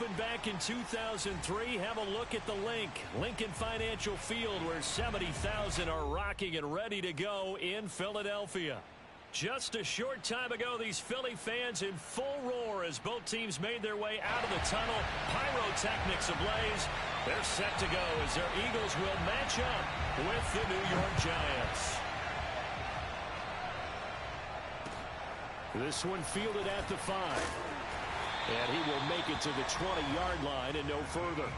opened back in 2003. Have a look at the Lincoln Financial Field, where 70,000 are rocking and ready to go in Philadelphia. Just a short time ago, these Philly fans in full roar as both teams made their way out of the tunnel. Pyrotechnics ablaze. They're set to go as their Eagles will match up with the New York Giants. This one fielded at the 5. And he will make it to the 20-yard line and no further.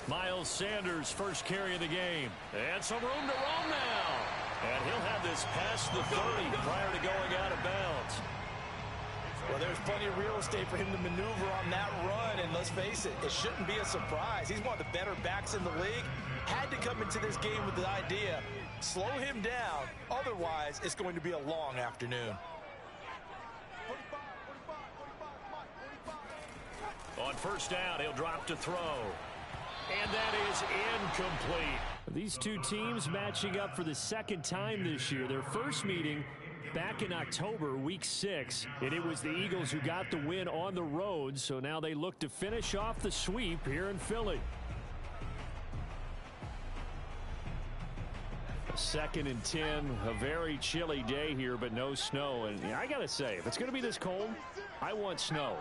Miles Sanders first carry of the game. And some room to roam now. And he'll have this past the 30 prior to going out of bounds. Well, there's plenty of real estate for him to maneuver on that run. And let's face it, it shouldn't be a surprise. He's one of the better backs in the league. Had to come into this game with the idea, slow him down. Otherwise, it's going to be a long afternoon. On first down, he'll drop to throw. And that is incomplete. These two teams matching up for the second time this year. Their first meeting back in October, week 6. And it was the Eagles who got the win on the road. So now they look to finish off the sweep here in Philly. 2nd and 10. A very chilly day here, but no snow. And I got to say, if it's going to be this cold, I want snow.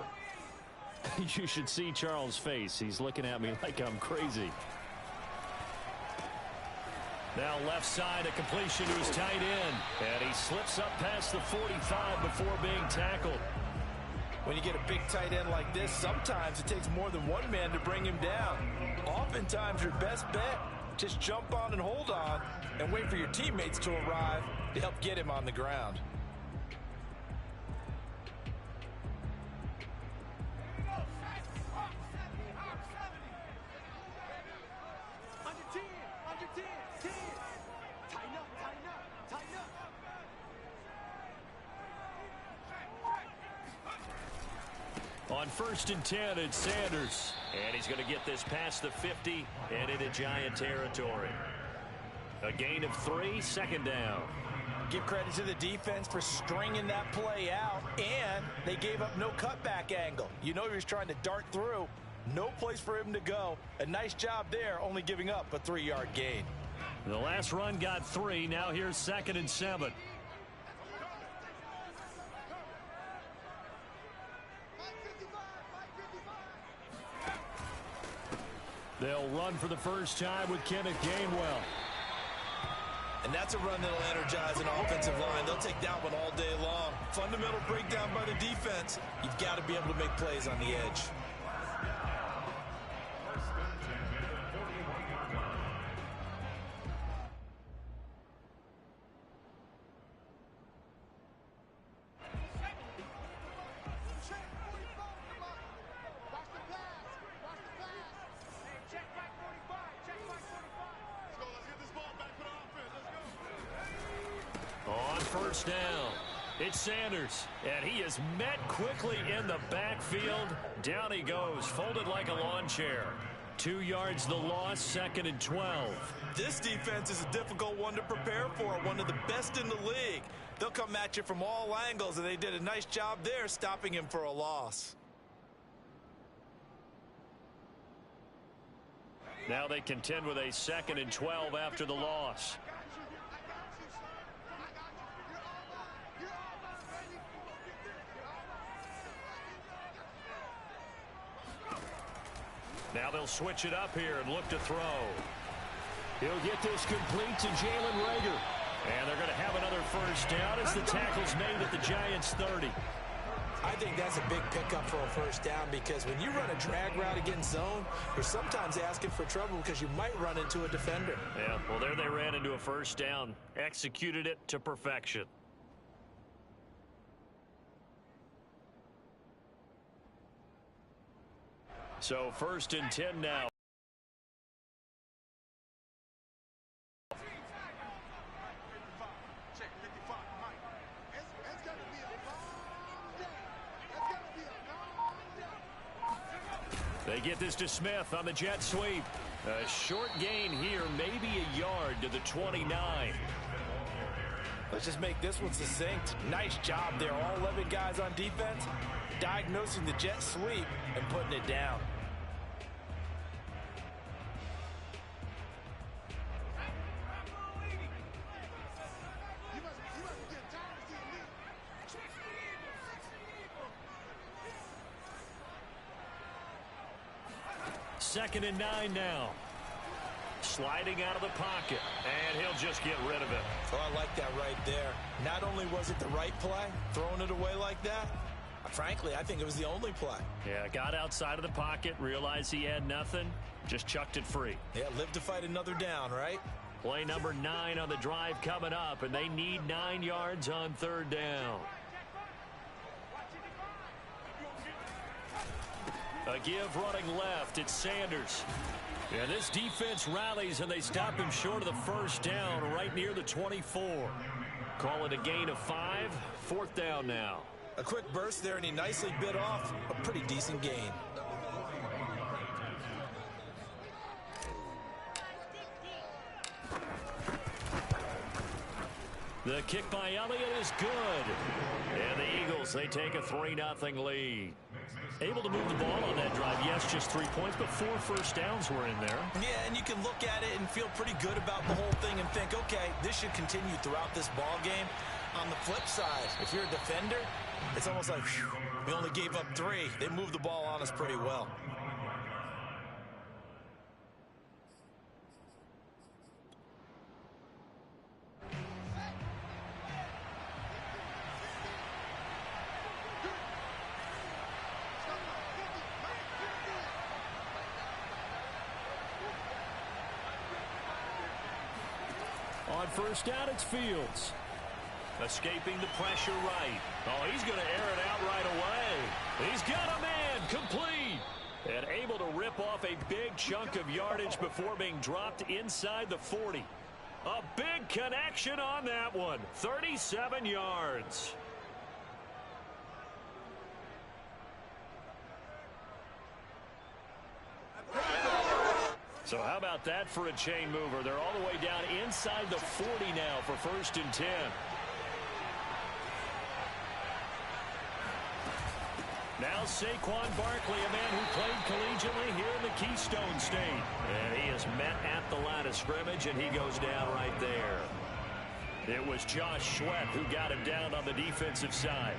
You should see Charles' face. He's looking at me like I'm crazy. Now left side, a completion to his tight end. And he slips up past the 45 before being tackled. When you get a big tight end like this, sometimes it takes more than one man to bring him down. Oftentimes your best bet, just jump on and hold on and wait for your teammates to arrive to help get him on the ground. On 1st and 10, it's Sanders. And he's going to get this past the 50 and into Giant territory. A gain of 3, 2nd down. Give credit to the defense for stringing that play out, and they gave up no cutback angle. You know he was trying to dart through. No place for him to go. A nice job there, only giving up a 3-yard gain. The last run got 3. Now here's 2nd and 7. They'll run for the first time with Kenneth Gainwell. And that's a run that'll energize an offensive line. They'll take that one all day long. Fundamental breakdown by the defense. You've got to be able to make plays on the edge. First down. It's Sanders, and he is met quickly in the backfield. Down he goes, folded like a lawn chair. 2 yards the loss, 2nd and 12. This defense is a difficult one to prepare for, one of the best in the league. They'll come at you from all angles, and they did a nice job there stopping him for a loss. Now they contend with a 2nd and 12 after the loss. Now they'll switch it up here and look to throw. He'll get this complete to Jalen Reagor. And they're going to have another first down as the tackle's made at the Giants' 30. I think that's a big pickup for a first down, because when you run a drag route against zone, you're sometimes asking for trouble because you might run into a defender. Yeah, well, there they ran into a first down. Executed it to perfection. So 1st and 10 now. They get this to Smith on the jet sweep. A short gain here, maybe a yard to the 29. Let's just make this one succinct. Nice job there. All 11 guys on defense diagnosing the jet sweep and putting it down. Second and 9 now. Sliding out of the pocket, and he'll just get rid of it. Oh, I like that right there. Not only was it the right play, throwing it away like that, frankly, I think it was the only play. Yeah, got outside of the pocket, realized he had nothing, just chucked it free. Yeah, live to fight another down, right? Play number 9 on the drive coming up, and they need 9 yards on third down. A give running left. It's Sanders. Yeah, this defense rallies, and they stop him short of the first down right near the 24. Call it a gain of 5. Fourth down now. A quick burst there, and he nicely bit off a pretty decent gain. The kick by Elliott is good. And the Eagles, they take a 3-0 lead. Able to move the ball on that drive. Yes, just 3 points, but 4 first downs were in there. Yeah, and you can look at it and feel pretty good about the whole thing and think, okay, this should continue throughout this ball game. On the flip side, if you're a defender, it's almost like, whew, we only gave up 3. They moved the ball on us pretty well. On first down, it's Fields. Escaping the pressure right. Oh, he's going to air it out right away. He's got a man complete. And able to rip off a big chunk of yardage before being dropped inside the 40. A big connection on that one. 37 yards. So how about that for a chain mover? They're all the way down inside the 40 now for first and 10. Now Saquon Barkley, a man who played collegiately here in the Keystone State. And he is met at the line of scrimmage, and he goes down right there. It was Josh Sweat who got him down on the defensive side.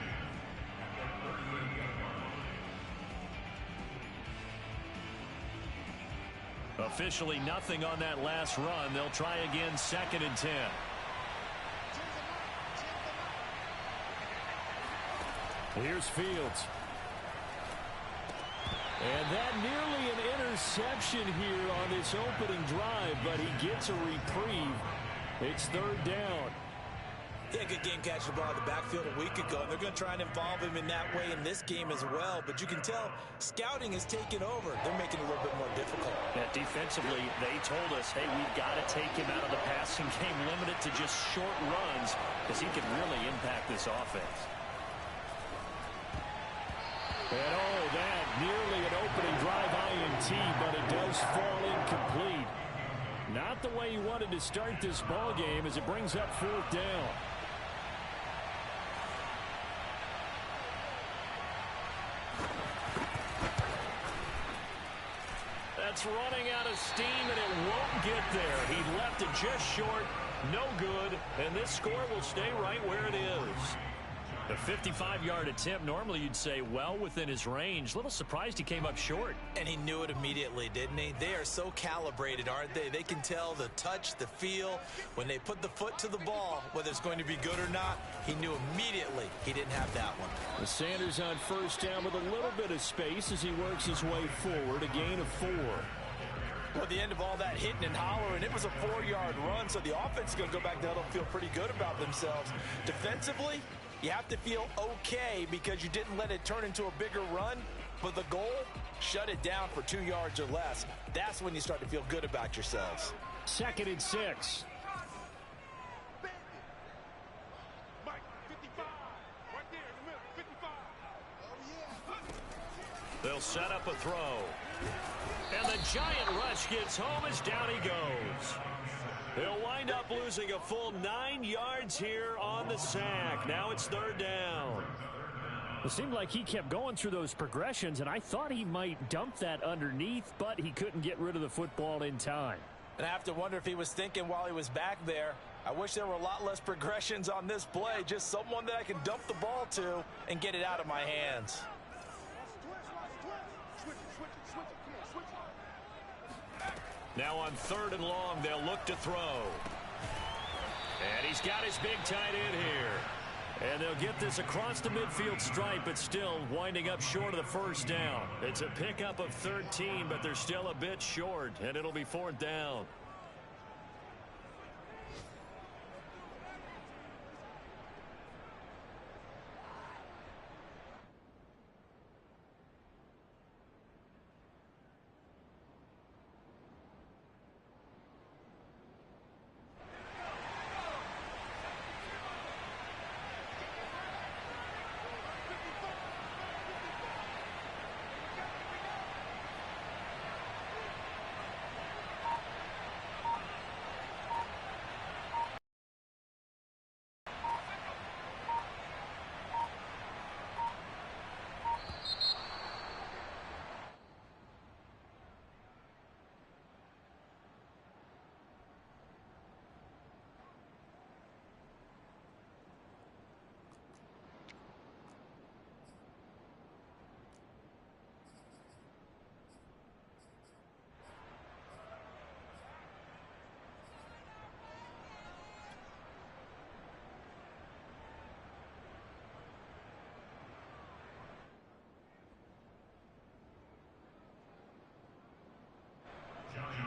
Officially nothing on that last run. They'll try again, second and 10. Here's Fields. And that nearly an interception here on this opening drive, but he gets a reprieve. It's third down. Yeah, good game catching the ball in the backfield a week ago, and they're going to try and involve him in that way in this game as well. But you can tell scouting has taken over. They're making it a little bit more difficult. Yeah, defensively, they told us, hey, we've got to take him out of the passing game, limit it to just short runs, because he can really impact this offense. And oh, that nearly an opening drive INT, but it does fall incomplete. Not the way he wanted to start this ball game as it brings up fourth down. That's running out of steam, and it won't get there. He left it just short, no good, and this score will stay right where it is. The 55-yard attempt, normally you'd say well within his range. A little surprised he came up short. And he knew it immediately, didn't he? They are so calibrated, aren't they? They can tell the touch, the feel. When they put the foot to the ball, whether it's going to be good or not, he knew immediately he didn't have that one. The Sanders on first down with a little bit of space as he works his way forward, a gain of 4. Well, at the end of all that hitting and hollering, it was a 4-yard run, so the offense is going to go back down and feel pretty good about themselves. Defensively, you have to feel okay because you didn't let it turn into a bigger run, but the goal, shut it down for 2 yards or less. That's when you start to feel good about yourselves. Second and 6. They'll set up a throw. And the giant rush gets home as down he goes. He'll wind up losing a full 9 yards here on the sack. Now it's third down. It seemed like he kept going through those progressions, and I thought he might dump that underneath, but he couldn't get rid of the football in time. And I have to wonder if he was thinking while he was back there, I wish there were a lot less progressions on this play, just someone that I can dump the ball to and get it out of my hands. Now on third and long, they'll look to throw. And he's got his big tight end here. And they'll get this across the midfield stripe, but still winding up short of the first down. It's a pickup of 13, but they're still a bit short, and it'll be fourth down.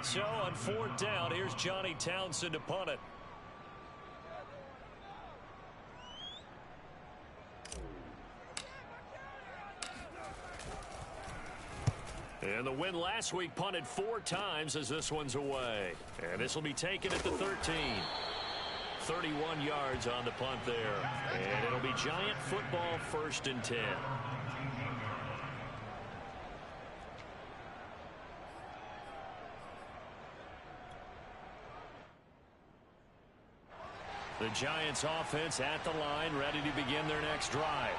So on fourth down, here's Johnny Townsend to punt it. And the win last week punted 4 times as this one's away. And this will be taken at the 13. 31 yards on the punt there. And it'll be Giant football, 1st and 10. The Giants offense at the line, ready to begin their next drive.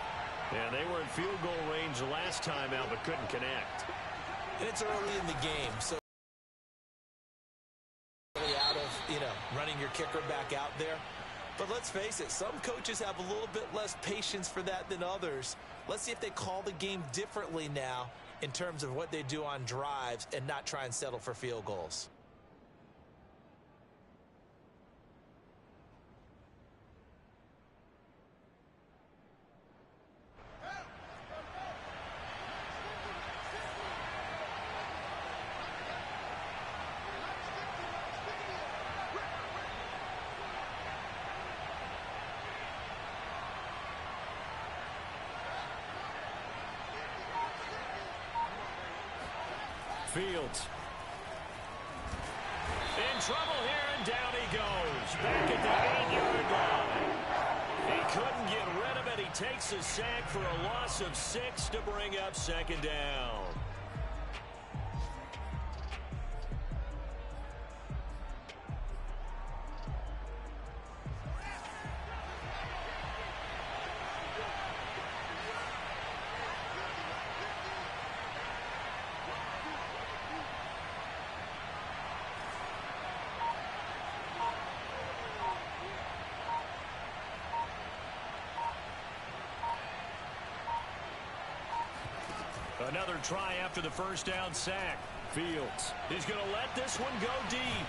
And they were in field goal range last time out, but couldn't connect. And it's early in the game, so out of, running your kicker back out there. But let's face it, some coaches have a little bit less patience for that than others. Let's see if they call the game differently now in terms of what they do on drives and not try and settle for field goals. Fields. In trouble here, and down he goes. Back at the 8-yard line. He couldn't get rid of it. He takes a sack for a loss of 6 to bring up 2nd down. Another try after the first down sack. Fields. He's going to let this one go deep.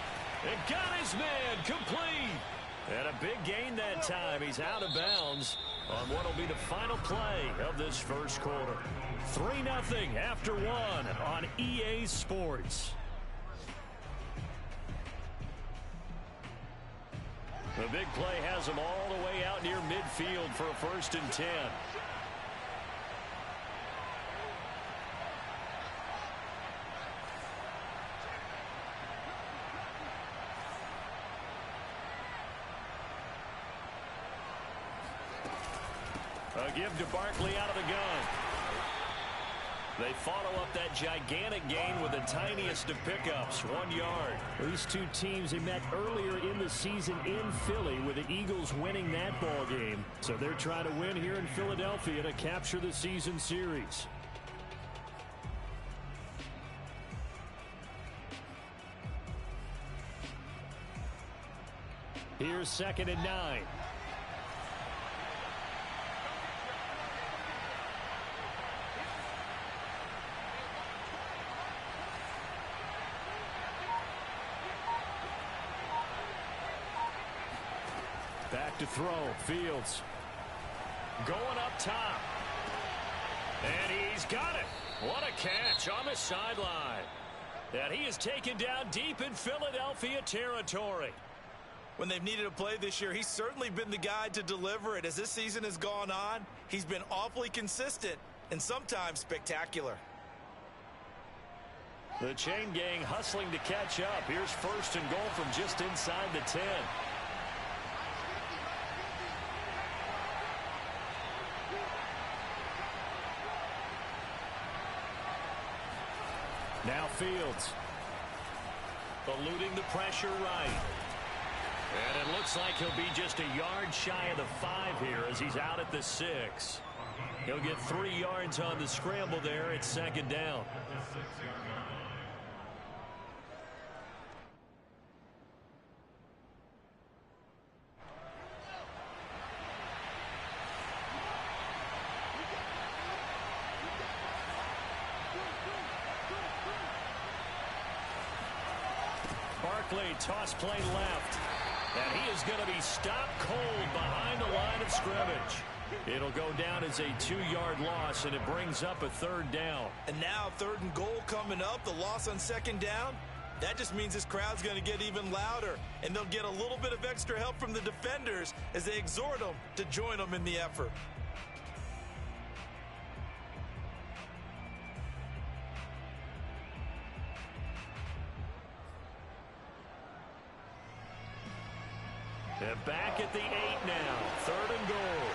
And got his man complete. And a big gain that time. He's out of bounds on what will be the final play of this first quarter. 3-0 after 1 on EA Sports. The big play has him all the way out near midfield for a 1st and 10. A give to Barkley out of the gun. They follow up that gigantic gain with the tiniest of pickups, 1 yard. These two teams, they met earlier in the season in Philly with the Eagles winning that ball game. So they're trying to win here in Philadelphia to capture the season series. Here's 2nd and 9. Back to throw. Fields going up top. And he's got it. What a catch on the sideline. And he is taken down deep in Philadelphia territory. When they've needed a play this year, he's certainly been the guy to deliver it. As this season has gone on, he's been awfully consistent and sometimes spectacular. The chain gang hustling to catch up. Here's 1st and goal from just inside the 10. Now Fields. Eluding the pressure right. And it looks like he'll be just a yard shy of the 5 here as he's out at the 6. He'll get 3 yards on the scramble there. It's 2nd down. Barkley, toss play left. And he is going to be stopped cold behind the line of scrimmage. It'll go down as a 2-yard loss, and it brings up a 3rd down. And now 3rd and goal coming up. The loss on 2nd down. That just means this crowd's going to get even louder. And they'll get a little bit of extra help from the defenders as they exhort them to join them in the effort. And back at the 8 now. 3rd and goal.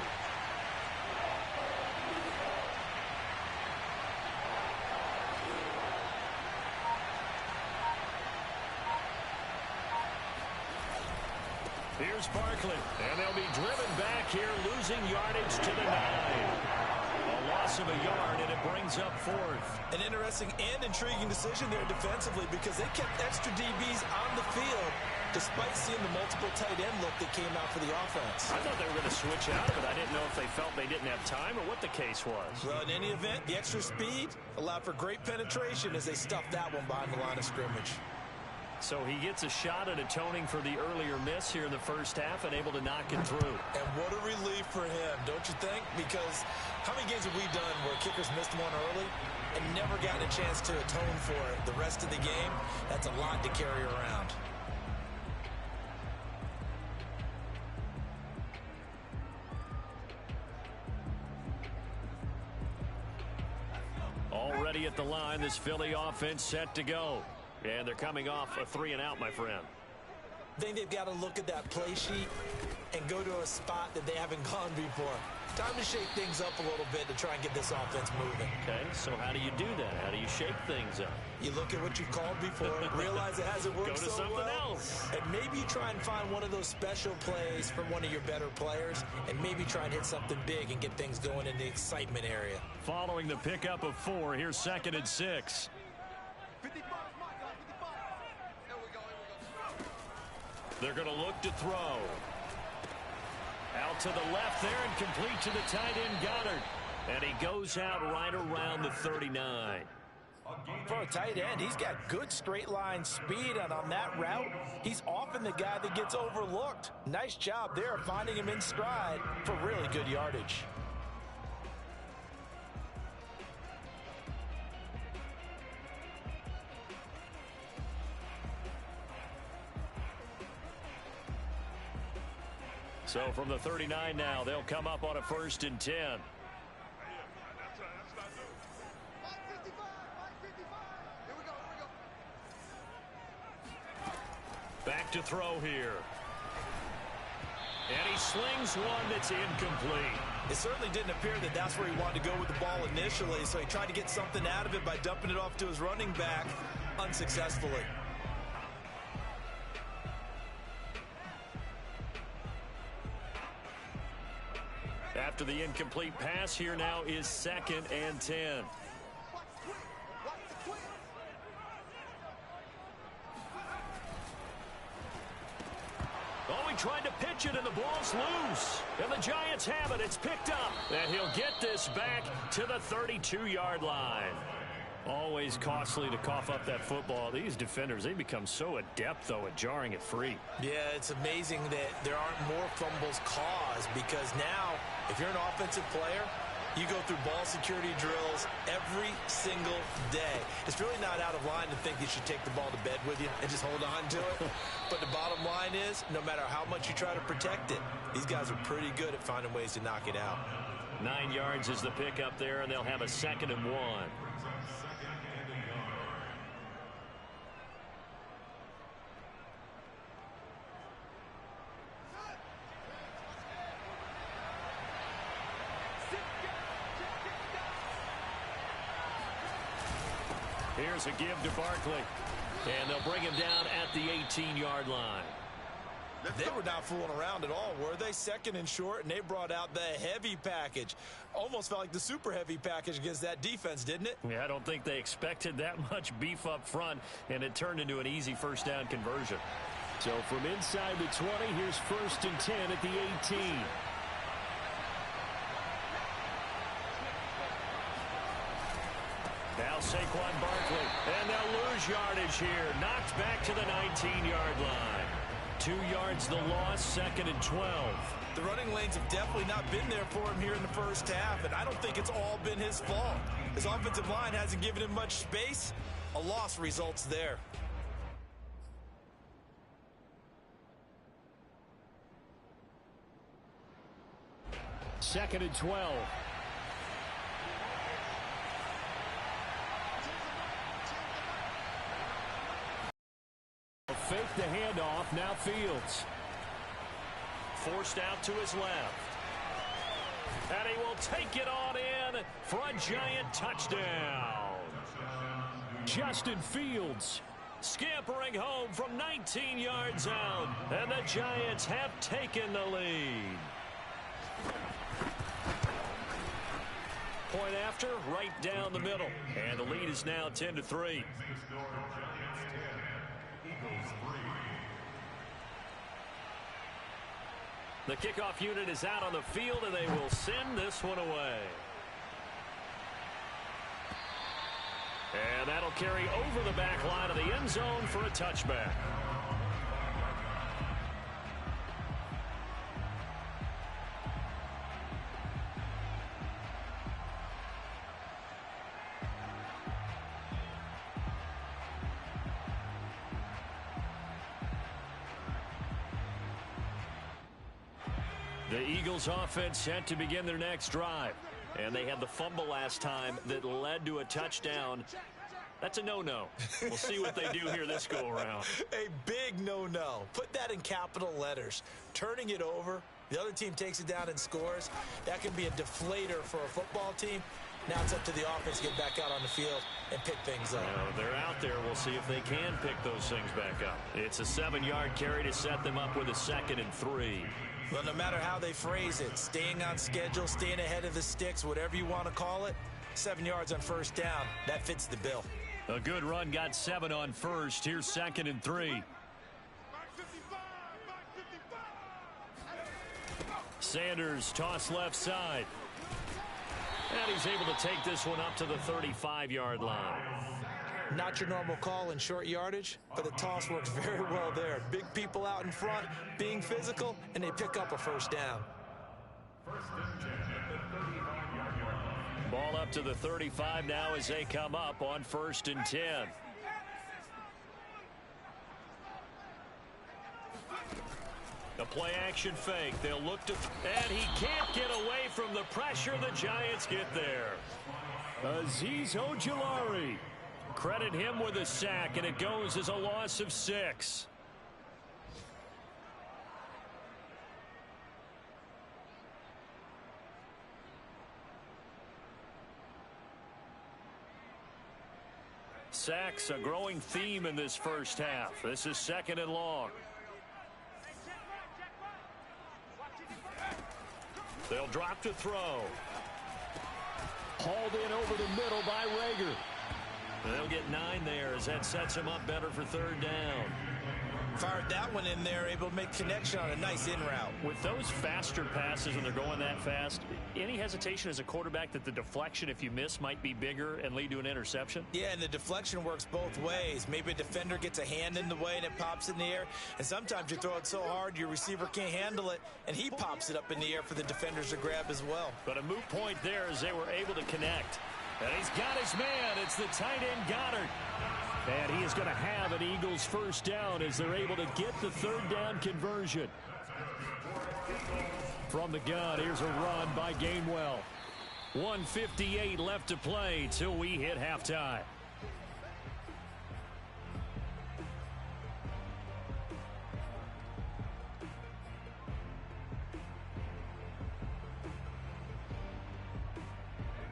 Here's Barkley. And they'll be driven back here, losing yardage to the 9. A loss of a yard, and it brings up 4th. An interesting and intriguing decision there defensively because they kept extra DBs on the field despite seeing the multiple tight end look that came out for the offense. I thought they were going to switch out of it. I didn't know if they felt they didn't have time or what the case was. Well, in any event, the extra speed allowed for great penetration as they stuffed that one behind the line of scrimmage. So he gets a shot at atoning for the earlier miss here in the first half and able to knock it through. And what a relief for him, don't you think? Because how many games have we done where kickers missed one early and never gotten a chance to atone for it the rest of the game? That's a lot to carry around. Already at the line, this Philly offense set to go. And they're coming off a 3 and out, my friend. I think they've got to look at that play sheet and go to a spot that they haven't gone before. Time to shake things up a little bit to try and get this offense moving. Okay, so how do you do that? How do you shake things up? You look at what you've called before, realize it hasn't worked so well. Go to something else. And maybe you try and find one of those special plays from one of your better players, and maybe try and hit something big and get things going in the excitement area. Following the pickup of 4, here's 2nd and 6. They're going to look to throw. Out to the left there and complete to the tight end Goddard. And he goes out right around the 39. For a tight end, he's got good straight line speed, and on that route, he's often the guy that gets overlooked. Nice job there finding him in stride for really good yardage. So from the 39 now, they'll come up on a 1st and 10. Back to throw here. And he slings one that's incomplete. It certainly didn't appear that that's where he wanted to go with the ball initially, so he tried to get something out of it by dumping it off to his running back unsuccessfully. After the incomplete pass, here now is 2nd and 10. Oh, he tried to pitch it, and the ball's loose. And the Giants have it. It's picked up. And he'll get this back to the 32-yard line. Always costly to cough up that football. These defenders, they become so adept, though, at jarring it free. Yeah, it's amazing that there aren't more fumbles caused, because now, if you're an offensive player, you go through ball security drills every single day. It's really not out of line to think you should take the ball to bed with you and just hold on to it. But the bottom line is, no matter how much you try to protect it, these guys are pretty good at finding ways to knock it out. 9 yards is the pickup there, and they'll have a 2nd and 1. Here's a give to Barkley. And they'll bring him down at the 18-yard line. They were not fooling around at all, were they? 2nd and short, and they brought out the heavy package. Almost felt like the super heavy package against that defense, didn't it? Yeah, I don't think they expected that much beef up front, and it turned into an easy first down conversion. So from inside the 20, here's 1st and 10 at the 18. Now Saquon Barkley, and they'll lose yardage here. Knocked back to the 19-yard line. 2 yards the loss, 2nd and 12. The running lanes have definitely not been there for him here in the first half, and I don't think it's all been his fault. His offensive line hasn't given him much space. A loss results there. Second and 12. Fake the handoff, now Fields. Forced out to his left. And he will take it on in for a Giant touchdown. Justin Fields scampering home from 19 yards out. And the Giants have taken the lead. Point after, right down the middle. And the lead is now 10-3. The kickoff unit is out on the field, and they will send this one away. And that'll carry over the back line of the end zone for a touchback. The Eagles offense set to begin their next drive. And they had the fumble last time that led to a touchdown. That's a no-no. We'll see what they do here this go-around. A big no-no. Put that in capital letters. Turning it over, the other team takes it down and scores. That can be a deflator for a football team. Now it's up to the offense to get back out on the field and pick things up. They're out there. We'll see if they can pick those things back up. It's a 7-yard carry to set them up with a 2nd and 3. Well, no matter how they phrase it, staying on schedule, staying ahead of the sticks, whatever you want to call it, 7 yards on first down, that fits the bill. A good run got 7 on first. Here's 2nd and 3. Sanders toss left side. And he's able to take this one up to the 35-yard line. Not your normal call in short yardage, but the toss works very well there. Big people out in front, being physical, and they pick up a first down. Ball up to the 35 now as they come up on 1st and 10. The play action fake. They'll look to, and he can't get away from the pressure. The Giants get there. Azeez Ojulari. Credit him with a sack, and it goes as a loss of 6. Sacks, a growing theme in this first half. This is 2nd and long. They'll drop to throw. Hauled in over the middle by Rager. They'll get 9 there as that sets him up better for 3rd down. Fired that one in there, able to make connection on a nice in route. With those faster passes when they're going that fast, any hesitation as a quarterback that the deflection, if you miss, might be bigger and lead to an interception? Yeah, and the deflection works both ways. Maybe a defender gets a hand in the way and it pops in the air. And sometimes you throw it so hard your receiver can't handle it, and he pops it up in the air for the defenders to grab as well. But a moot point there as they were able to connect. And he's got his man. It's the tight end Goddard. And he is going to have an Eagles 1st down as they're able to get the 3rd down conversion. From the gun, here's a run by Gainwell. 1:58 left to play till we hit halftime.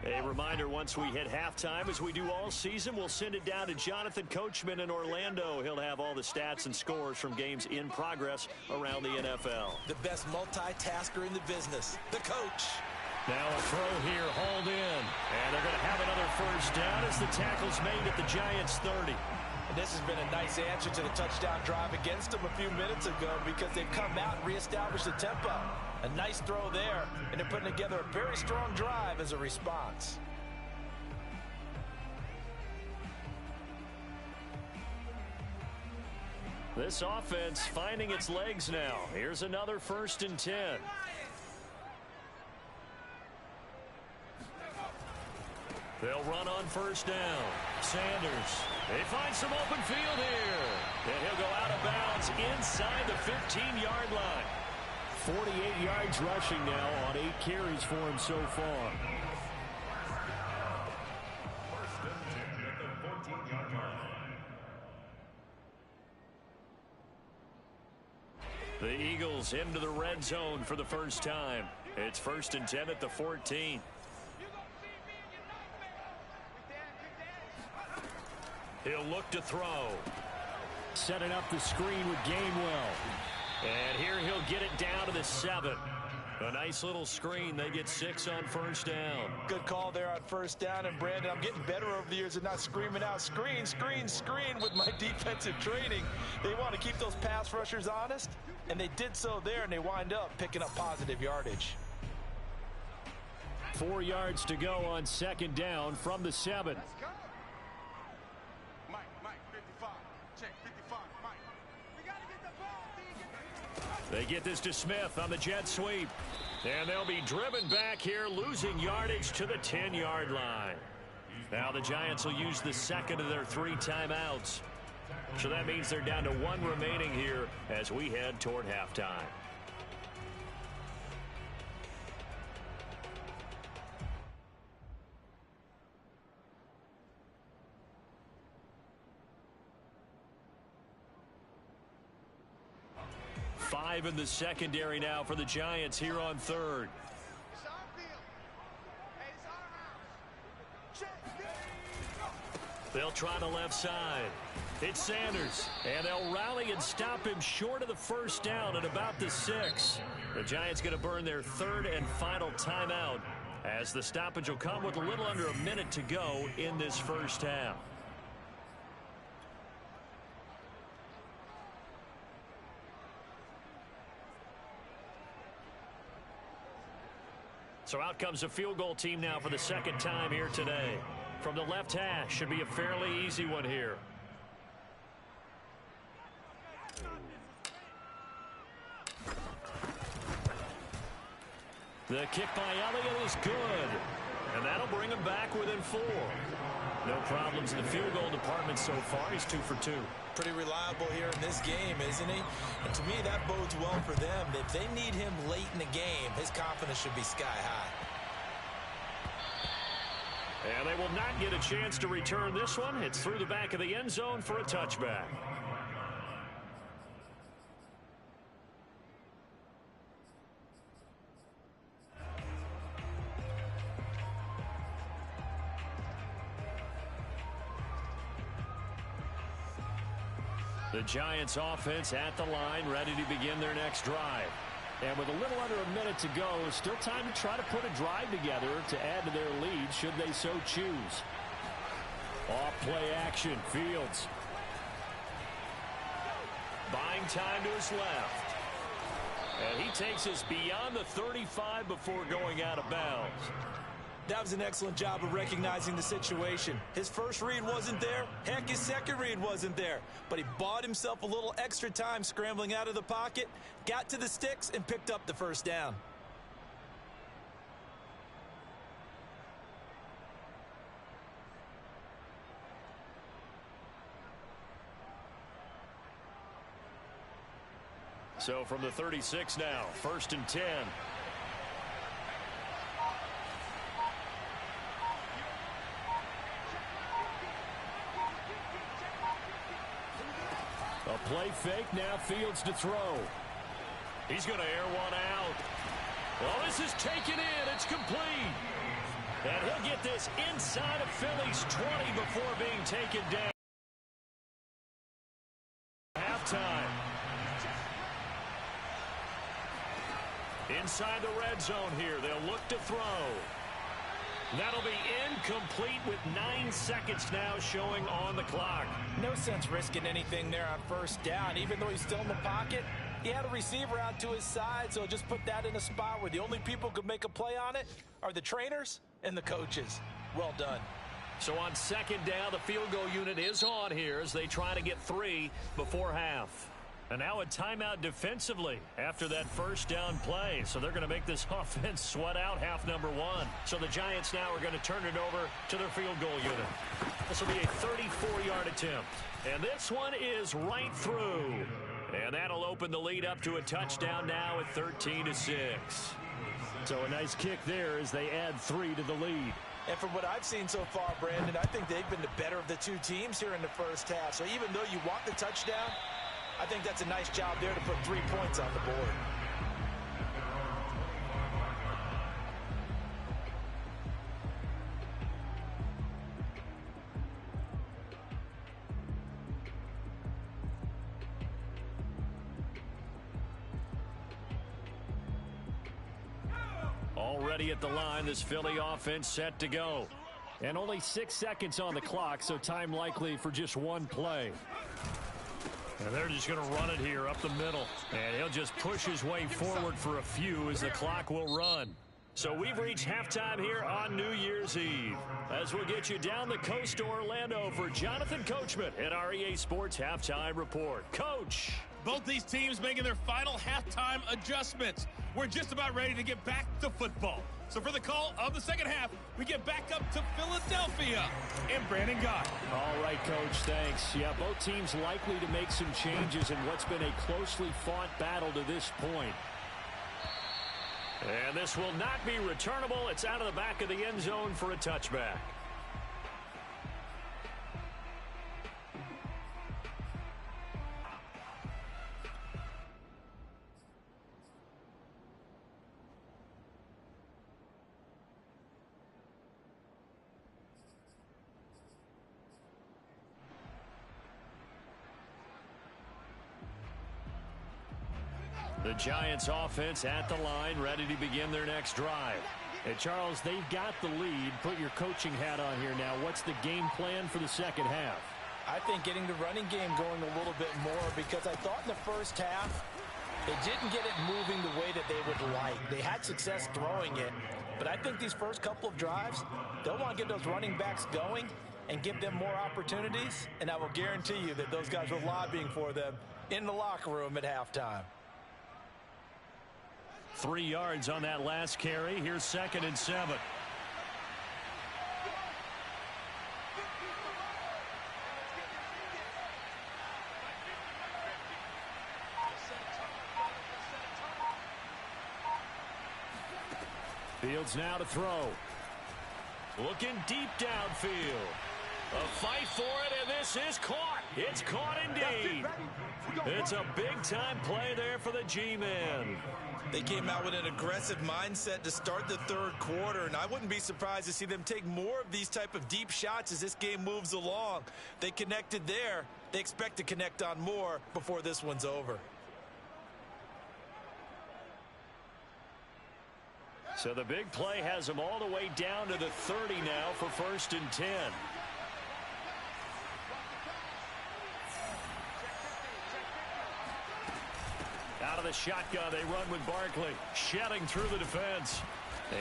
A reminder, once we hit halftime, as we do all season, we'll send it down to Jonathan Coachman in Orlando. He'll have all the stats and scores from games in progress around the NFL. The best multitasker in the business, the coach. Now a throw here, hauled in. And they're going to have another 1st down as the tackle's made at the Giants' 30. And this has been a nice answer to the touchdown drive against them a few minutes ago because they've come out and reestablished the tempo. A nice throw there, and they're putting together a very strong drive as a response. This offense finding its legs now. Here's another 1st and 10. They'll run on 1st down. Sanders. They find some open field here. And he'll go out of bounds inside the 15-yard line. 48 yards rushing now on 8 carries for him so far. The Eagles into the red zone for the first time. It's 1st and 10 at the 14. He'll look to throw. Setting up the screen with Gainwell. And here he'll get it down to the 7. A nice little screen. They get 6 on 1st down. Good call there on 1st down. And, Brandon, I'm getting better over the years of not screaming out, screen, screen, screen with my defensive training. They want to keep those pass rushers honest, and they did so there, and they wind up picking up positive yardage. 4 yards to go on 2nd down from the 7. They get this to Smith on the jet sweep. And they'll be driven back here, losing yardage to the 10-yard line. Now the Giants will use the 2nd of their 3 timeouts. So that means they're down to 1 remaining here as we head toward halftime. Five in the secondary now for the Giants here on 3rd. They'll try the left side. It's Sanders, and they'll rally and stop him short of the 1st down at about the 6. The Giants going to burn their 3rd and final timeout as the stoppage will come with a little under a minute to go in this first half. So out comes a field goal team now for the 2nd time here today. From the left hash, should be a fairly easy one here. The kick by Elliott is good. And that'll bring him back within 4. No problems in the field goal department so far. He's 2 for 2. Pretty reliable here in this game, isn't he? And to me, that bodes well for them. If they need him late in the game, his confidence should be sky high. And they will not get a chance to return this one. It's through the back of the end zone for a touchback. The Giants offense at the line, ready to begin their next drive. And with a little under a minute to go, still time to try to put a drive together to add to their lead should they so choose. Off play action, Fields. Buying time to his left. And he takes us beyond the 35 before going out of bounds. That was an excellent job of recognizing the situation. His first read wasn't there. Heck, his second read wasn't there. But he bought himself a little extra time scrambling out of the pocket, got to the sticks, and picked up the first down. So from the 36 now, 1st and 10. A play fake, now Fields to throw. He's going to air one out. Well, this is taken in. It's complete. And he'll get this inside of Philly's 20 before being taken down. Halftime. Inside the red zone here. They'll look to throw. That'll be incomplete with 9 seconds now showing on the clock. No sense risking anything there on first down. Even though he's still in the pocket, he had a receiver out to his side, so just put that in a spot where the only people who could make a play on it are the trainers and the coaches. Well done. So on 2nd down, the field goal unit is on here as they try to get 3 before half. And now a timeout defensively after that first down play. So they're going to make this offense sweat out half number 1. So the Giants now are going to turn it over to their field goal unit. This will be a 34-yard attempt. And this one is right through. And that'll open the lead up to a touchdown now at 13-6. So a nice kick there as they add 3 to the lead. And from what I've seen so far, Brandon, I think they've been the better of the two teams here in the first half. So even though you want the touchdown, I think that's a nice job there to put 3 points on the board. Already at the line, this Philly offense set to go. And only 6 seconds on the clock, so time likely for just one play. And they're just going to run it here up the middle. And he'll just push his way forward for a few as the clock will run. So we've reached halftime here on New Year's Eve. As we'll get you down the coast to Orlando for Jonathan Coachman at our EA Sports Halftime Report. Coach. Both these teams making their final halftime adjustments. We're just about ready to get back to football. So for the call of the second half, we get back up to Philadelphia and Brandon Gott. All right, Coach, thanks. Yeah, both teams likely to make some changes in what's been a closely fought battle to this point. And this will not be returnable. It's out of the back of the end zone for a touchback. The Giants offense at the line, ready to begin their next drive. And Charles, they've got the lead. Put your coaching hat on here now. What's the game plan for the second half? I think getting the running game going a little bit more, because I thought in the first half they didn't get it moving the way that they would like. They had success throwing it, but I think these first couple of drives, they'll want to get those running backs going and give them more opportunities, and I will guarantee you that those guys were lobbying for them in the locker room at halftime. 3 yards on that last carry. Here's 2nd and 7. Fields now to throw. Looking deep downfield. A fight for it, and this is caught. It's caught indeed. It's a big-time play there for the G-Men. They came out with an aggressive mindset to start the third quarter, and I wouldn't be surprised to see them take more of these type of deep shots as this game moves along. They connected there. They expect to connect on more before this one's over. So the big play has them all the way down to the 30 now for 1st and 10. Out of the shotgun, they run with Barkley, shedding through the defense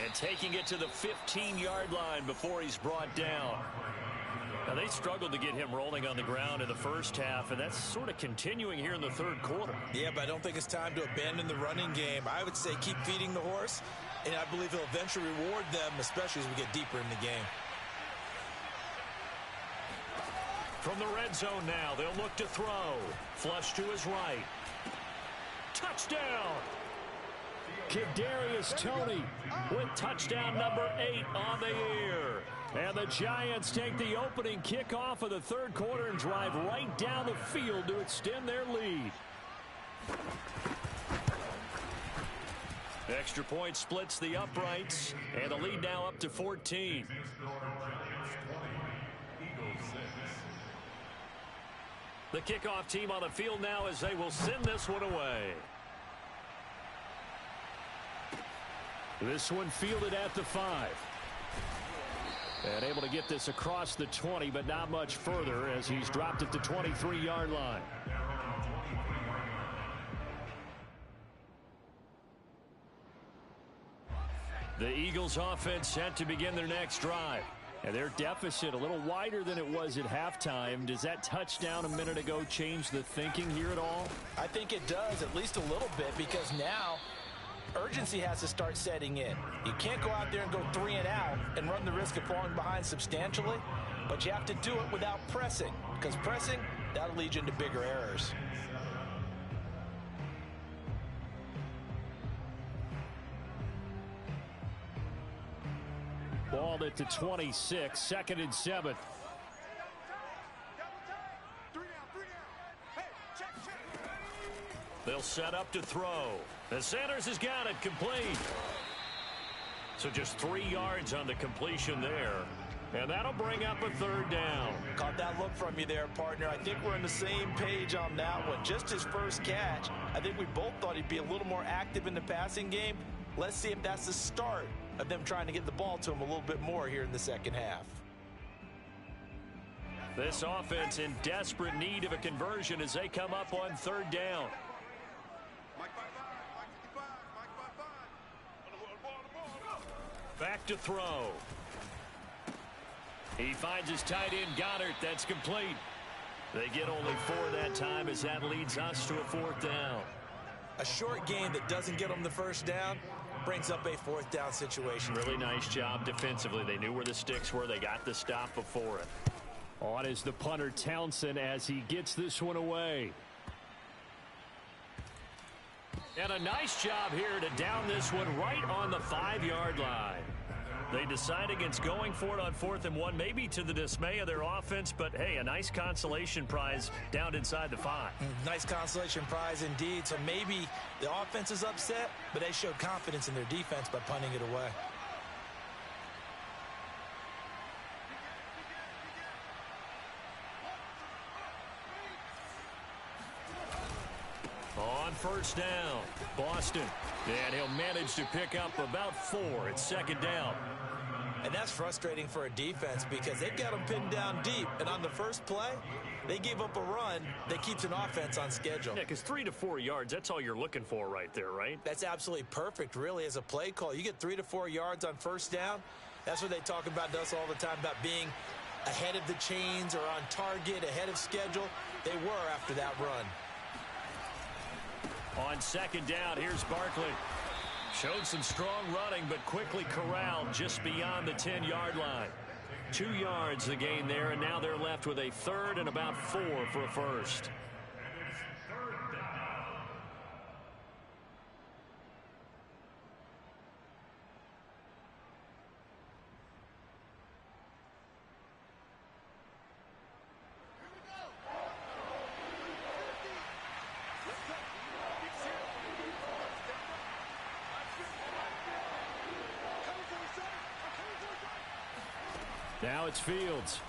and taking it to the 15-yard line before he's brought down. Now, they struggled to get him rolling on the ground in the first half, and that's sort of continuing here in the third quarter. Yeah, but I don't think it's time to abandon the running game. I would say keep feeding the horse, and I believe he'll eventually reward them, especially as we get deeper in the game. From the red zone now, they'll look to throw. Flush to his right. Touchdown! Kadarius Toney with touchdown number 8 on the year. And the Giants take the opening kickoff of the third quarter and drive right down the field to extend their lead. Extra point splits the uprights, and the lead now up to 14. The kickoff team on the field now as they will send this one away. This one fielded at the 5. And able to get this across the 20, but not much further as he's dropped at the 23-yard line. The Eagles offense set to begin their next drive. And their deficit a little wider than it was at halftime. Does that touchdown a minute ago change the thinking here at all? I think it does, at least a little bit, because now urgency has to start setting in. You can't go out there and go 3 and out and run the risk of falling behind substantially, but you have to do it without pressing, because pressing, that'll lead you into bigger errors. Ball at the 26, 2nd and 7. They'll set up to throw. And Sanders has got it complete. So just 3 yards on the completion there. And that'll bring up a 3rd down. Caught that look from you there, partner. I think we're on the same page on that one. Just his first catch. I think we both thought he'd be a little more active in the passing game. Let's see if that's the start of them trying to get the ball to him a little bit more here in the second half. This offense in desperate need of a conversion as they come up on 3rd down. Back to throw. He finds his tight end Goddard. That's complete. They get only 4 that time as that leads us to a 4th down. A short game that doesn't get them the first down brings up a 4th down situation. Really nice job defensively. They knew where the sticks were. They got the stop before it. On is the punter Townsend as he gets this one away. And a nice job here to down this one right on the 5-yard line. They decide against going for it on 4th and 1, maybe to the dismay of their offense, but hey, a nice consolation prize down inside the 5. Nice consolation prize indeed. So maybe the offense is upset, but they showed confidence in their defense by punting it away. On 1st down, Boston. And he'll manage to pick up about 4 at 2nd down. And that's frustrating for a defense because they've got them pinned down deep. And on the first play, they gave up a run that keeps an offense on schedule. Yeah, because 3 to 4 yards, that's all you're looking for right there, right? That's absolutely perfect, really, as a play call. You get 3 to 4 yards on 1st down. That's what they talk about to us all the time, about being ahead of the chains or on target, ahead of schedule. They were after that run. On 2nd down, here's Barkley. Showed some strong running, but quickly corralled just beyond the 10-yard line. 2 yards the gain there, and now they're left with a 3rd and about 4 for a 1st. Now it's Fields.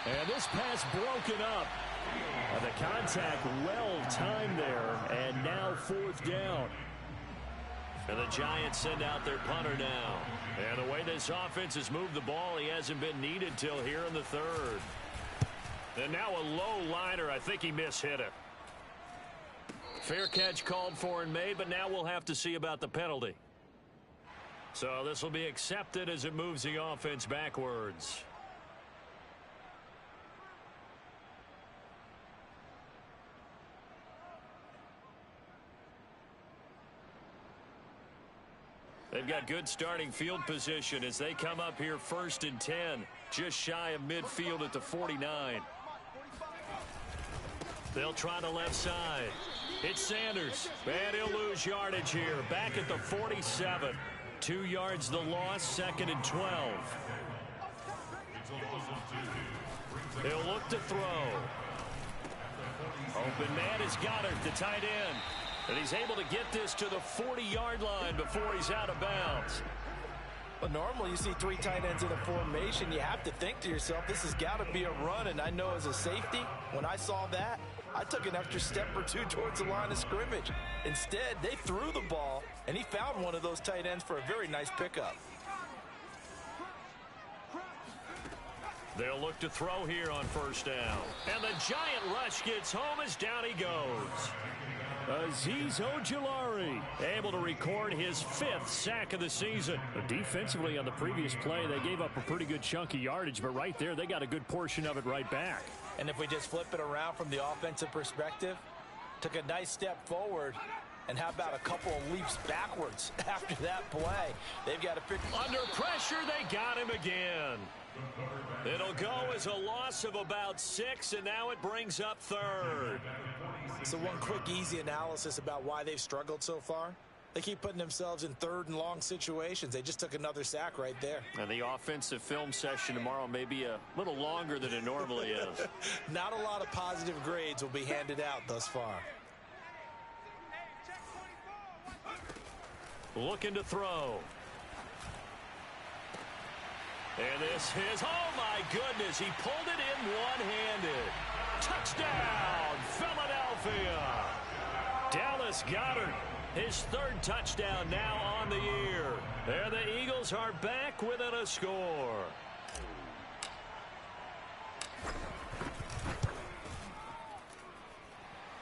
And this pass broken up. The contact well timed there, and now 4th down. And the Giants send out their punter now. And the way this offense has moved the ball, he hasn't been needed till here in the 3rd. And now a low liner. I think he mishit it. Fair catch called for and made, but now we'll have to see about the penalty. So this will be accepted as it moves the offense backwards. They've got good starting field position as they come up here 1st and 10, just shy of midfield at the 49. They'll try the left side. It's Sanders, and he'll lose yardage here, back at the 47. 2 yards the loss, 2nd and 12. They'll look to throw. Open man is Goddard, the tight end. And he's able to get this to the 40-yard line before he's out of bounds. But normally you see 3 tight ends in a formation. You have to think to yourself, this has got to be a run. And I know as a safety, when I saw that, I took an extra step or 2 towards the line of scrimmage. Instead, they threw the ball, and he found one of those tight ends for a very nice pickup. They'll look to throw here on 1st down. And the giant rush gets home as down he goes. Azeez Ojulari able to record his 5th sack of the season. Defensively on the previous play, they gave up a pretty good chunk of yardage, but right there, they got a good portion of it right back. And if we just flip it around from the offensive perspective, took a nice step forward, and how about a couple of leaps backwards after that play? They've got to pick. Under pressure, they got him again. It'll go as a loss of about 6, and now it brings up 3rd. So one quick, easy analysis about why they've struggled so far. They keep putting themselves in 3rd and long situations. They just took another sack right there. And the offensive film session tomorrow may be a little longer than it normally is. Not a lot of positive grades will be handed out thus far. Looking to throw. And this is, oh my goodness, he pulled it in one-handed. Touchdown, Philadelphia. Dallas Goedert, his 3rd touchdown now on the year. And the Eagles are back within a score.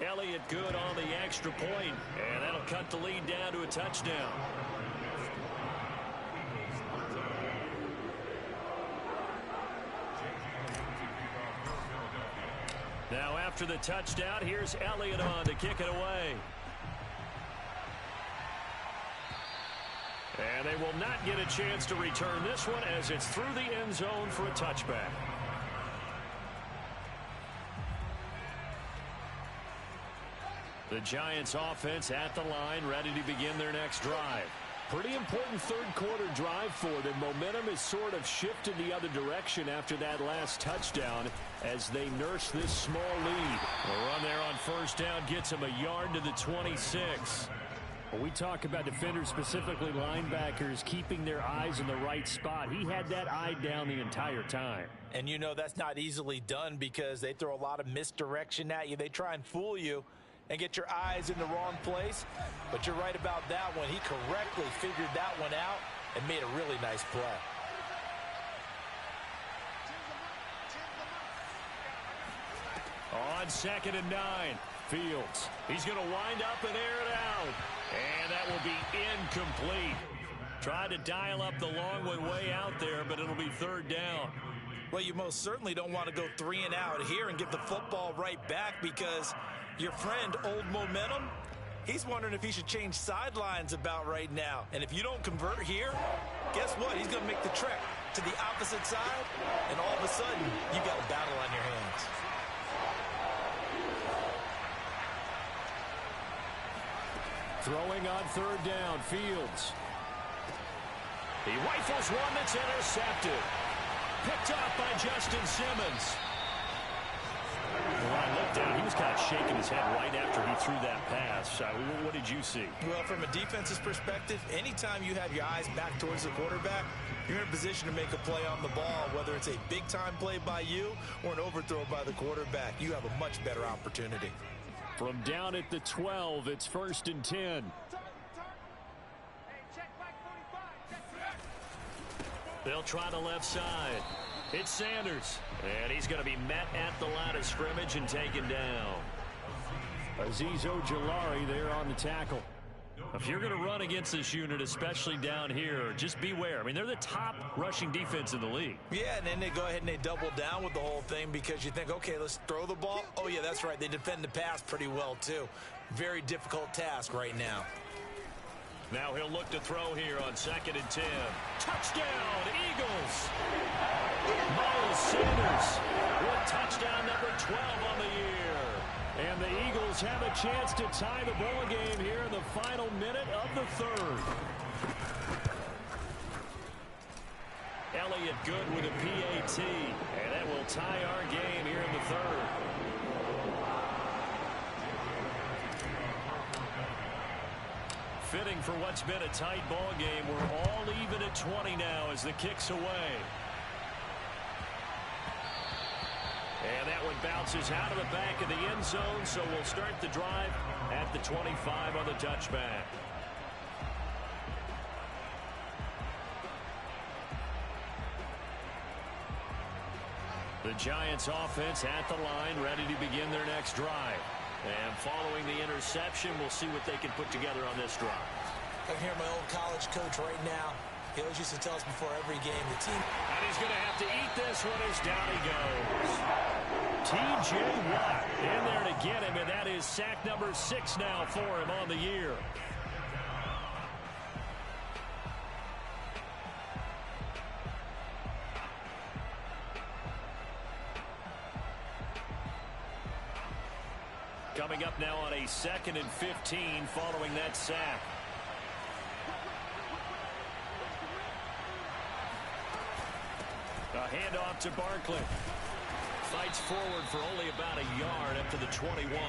Elliott good on the extra point, and that'll cut the lead down to a touchdown. Now after the touchdown, here's Elliott on to kick it away. And they will not get a chance to return this one as it's through the end zone for a touchback. The Giants offense at the line, ready to begin their next drive. Pretty important 3rd quarter drive for them. Momentum is sort of shifted the other direction after that last touchdown as they nurse this small lead. The run there on 1st down gets them a yard to the 26. When we talk about defenders, specifically linebackers, keeping their eyes in the right spot, he had that eye down the entire time. And you know that's not easily done because they throw a lot of misdirection at you. They try and fool you and get your eyes in the wrong place. But you're right about that one. He correctly figured that one out and made a really nice play. On 2nd and 9, Fields. He's going to wind up and air it out. And that will be incomplete. Tried to dial up the long one way out there, but it'll be 3rd down. Well, you most certainly don't want to go 3 and out here and get the football right back because your friend, Old Momentum, he's wondering if he should change sidelines about right now. And if you don't convert here, guess what? He's going to make the trek to the opposite side, and all of a sudden, you got a battle on your hands. Throwing on 3rd down, Fields. He rifles one that's intercepted. Picked up by Justin Simmons. Well, look down. He was kind of shaking his head right after he threw that pass. What did you see? Well, from a defense's perspective, anytime you have your eyes back towards the quarterback, you're in a position to make a play on the ball, whether it's a big-time play by you or an overthrow by the quarterback. You have a much better opportunity. From down at the 12, it's 1st and 10. They'll try the left side. It's Sanders. And he's going to be met at the line of scrimmage and taken down. Azeez Ojulari there on the tackle. If you're going to run against this unit, especially down here, just beware. I mean, they're the top rushing defense in the league. Yeah, and then they go ahead and they double down with the whole thing because you think, okay, let's throw the ball. Oh, yeah, that's right. They defend the pass pretty well, too. Very difficult task right now. Now he'll look to throw here on 2nd and 10. Touchdown, Eagles! Miles Sanders with touchdown number 12 on the year. And the Eagles have a chance to tie the ball game here in the final minute of the 3rd. Elliott good with a PAT. And that will tie our game here in the 3rd. Fitting for what's been a tight ball game. We're all even at 20 now as the kick's away. And that one bounces out of the back of the end zone, so we'll start the drive at the 25 on the touchback. The Giants offense at the line, ready to begin their next drive. And following the interception, we'll see what they can put together on this drive. I can hear my old college coach right now. He always used to tell us before every game, the team. And he's going to have to eat this one as down he goes. T.J. Watt in there to get him, and that is sack number 6 now for him on the year. Coming up now on a 2nd and 15 following that sack. A handoff to Barkley. Fights forward for only about a yard up to the 21.